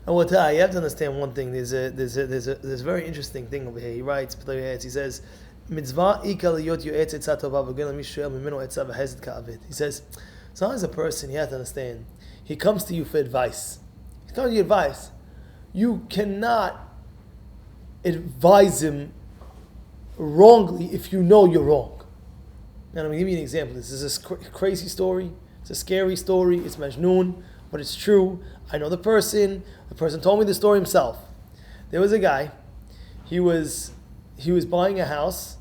And what you have to understand one thing. There's a very interesting thing over here. He writes, he says, "Mitzvah ikal yot yoetz etzat tova v'gel mishel mimenu etzav v'hesed ka'avid." He says, sometimes a person, you have to understand, he comes to you for advice. He's coming to you for advice. You cannot advise him wrongly if you know you're wrong. Now, I'm going to give you an example. This is a crazy story. It's a scary story. It's Majnun, but it's true. I know the person. The person told me the story himself. There was a guy. He was buying a house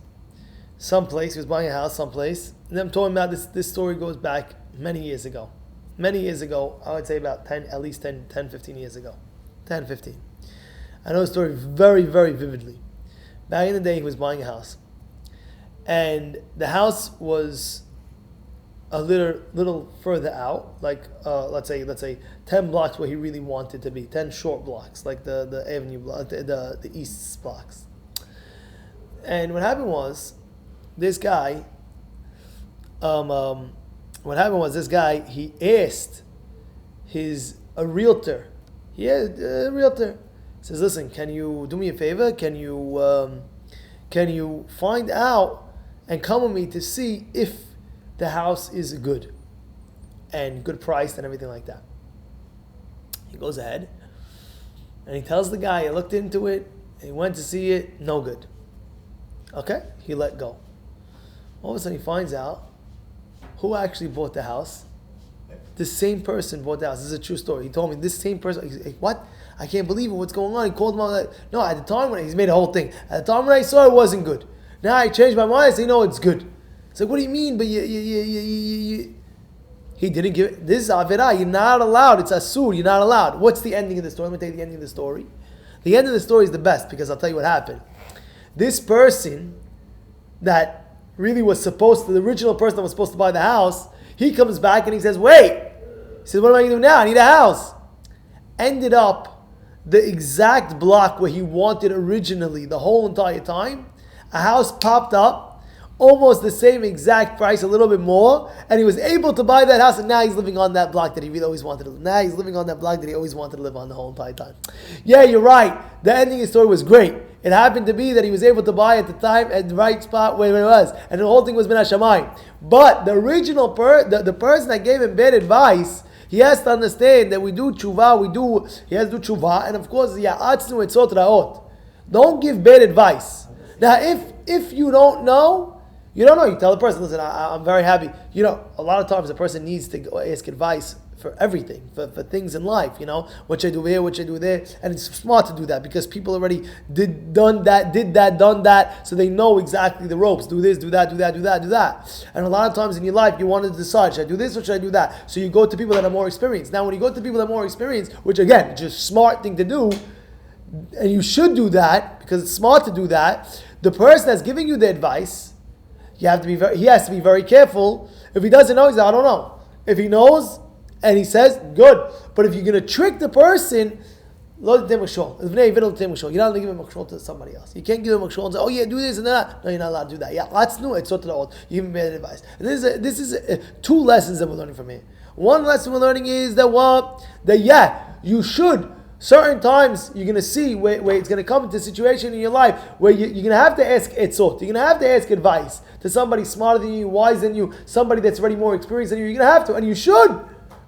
someplace. And I'm talking about this story goes back many years ago. I would say about 10, at least 10, 15 years ago. 10, 15. I know the story very, very vividly. Back in the day, he was buying a house. And the house was a little further out, like let's say 10 blocks where he really wanted to be, 10 short blocks, like the avenue block, the east blocks. And what happened was, this guy, he asked a realtor. He asked a realtor. He says, "Listen, can you do me a favor? Can you find out and come with me to see if the house is good and good priced and everything like that?" He goes ahead and he tells the guy, "I looked into it, and he went to see it, no good." Okay, he let go. All of a sudden he finds out who actually bought the house. The same person bought the house. This is a true story. He told me this same person. He's like, "What? I can't believe it. What's going on?" He called him out. Like, "No, at the time when he's made a whole thing. At the time when I saw it, wasn't good. Now I changed my mind. I say, no, it's good." It's like, "What do you mean?" But you he didn't give it. This is Avirah. You're not allowed. It's Asur. You're not allowed. What's the ending of the story? Let me tell you the ending of the story. The end of the story is the best, because I'll tell you what happened. This person that really was the original person that was supposed to buy the house, he comes back and he says, "Wait." He says, "What am I going to do now? I need a house." Ended up the exact block where he wanted originally the whole entire time. A house popped up, almost the same exact price, a little bit more, and he was able to buy that house, and now he's living on that block that he really always wanted to live. Now he's living on that block that he always wanted to live on the whole entire time. Yeah, you're right. The ending of the story was great. It happened to be that he was able to buy at the time at the right spot where it was, and the whole thing was min hashamayim. But the original the person that gave him bad advice, he has to understand that we do tshuva, he has to do tshuva, and of course, ya'atznu etzot ra'ot. Don't give bad advice. Now, if you don't know, you don't know. You tell the person, "Listen, I'm very happy." A lot of times a person needs to go ask advice for everything, for things in life. What should I do here? What should I do there? And it's smart to do that, because people already done that, so they know exactly the ropes. Do this, do that, do that, do that, do that. And a lot of times in your life, you want to decide, should I do this or should I do that? So you go to people that are more experienced. Now, when you go to people that are more experienced, which again, is just a smart thing to do, and you should do that because it's smart to do that, the person that's giving you the advice, he has to be very careful. If he doesn't know, he says, "I don't know." If he knows and he says, good. But if you're going to trick the person, you're not going to give him machshol to somebody else. You can't give him machshol and say, "Oh yeah, do this and that." No, you're not allowed to do that. Yeah, let's know it's sort of you give him bad advice. And this is two lessons that we're learning from here. One lesson we're learning is that you should. Certain times you're going to see where it's going to come into a situation in your life where you're going to have to ask etzot. You're going to have to ask advice to somebody smarter than you, wiser than you, somebody that's already more experienced than you. You're going to have to, and you should.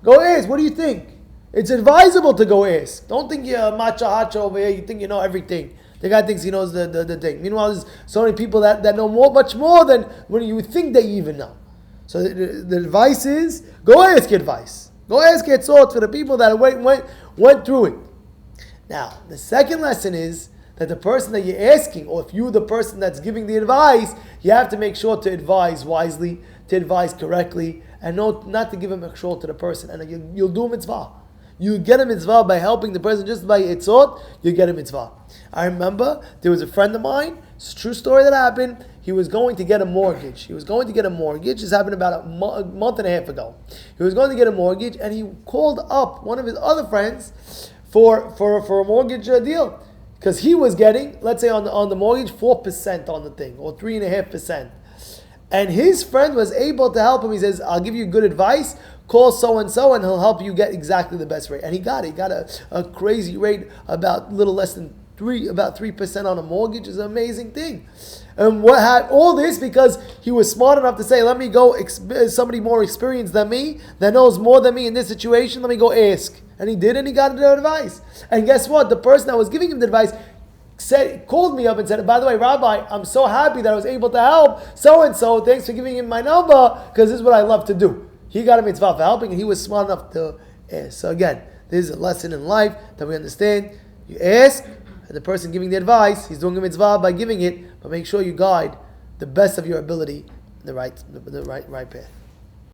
Go ask. What do you think? It's advisable to go ask. Don't think you're matcha hacha over here. You think you know everything. The guy thinks he knows the thing. Meanwhile, there's so many people that know much more than when you would think that you even know. So the advice is, go ask advice. Go ask etzot for the people that went through it. Now, the second lesson is that the person that you're asking, or if you're the person that's giving the advice, you have to make sure to advise wisely, to advise correctly, and not to give a machshol to the person. And you'll do a mitzvah. You get a mitzvah by helping the person just by etzot, you get a mitzvah. I remember there was a friend of mine, it's a true story that happened. He was going to get a mortgage. This happened about a month and a half ago. He was going to get a mortgage, and he called up one of his other friends for a mortgage deal, because he was getting, let's say on the mortgage, 4% on the thing, or 3.5%. And his friend was able to help him. He says, "I'll give you good advice. call so-and-so and he'll help you get exactly the best rate. And he got it. He got a crazy rate, about little less than about 3% on a mortgage. Is an amazing thing. And what had all this because he was smart enough to say, let me go, somebody more experienced than me, that knows more than me in this situation, let me go ask. And he did, and he got the advice. And guess what? The person that was giving him the advice called me up and said, by the way, Rabbi, I'm so happy that I was able to help so-and-so. Thanks for giving him my number, because this is what I love to do. He got a mitzvah for helping, and he was smart enough to ask. So again, this is a lesson in life that we understand. You ask, and the person giving the advice, he's doing a mitzvah by giving it, but make sure you guide the best of your ability in the right path.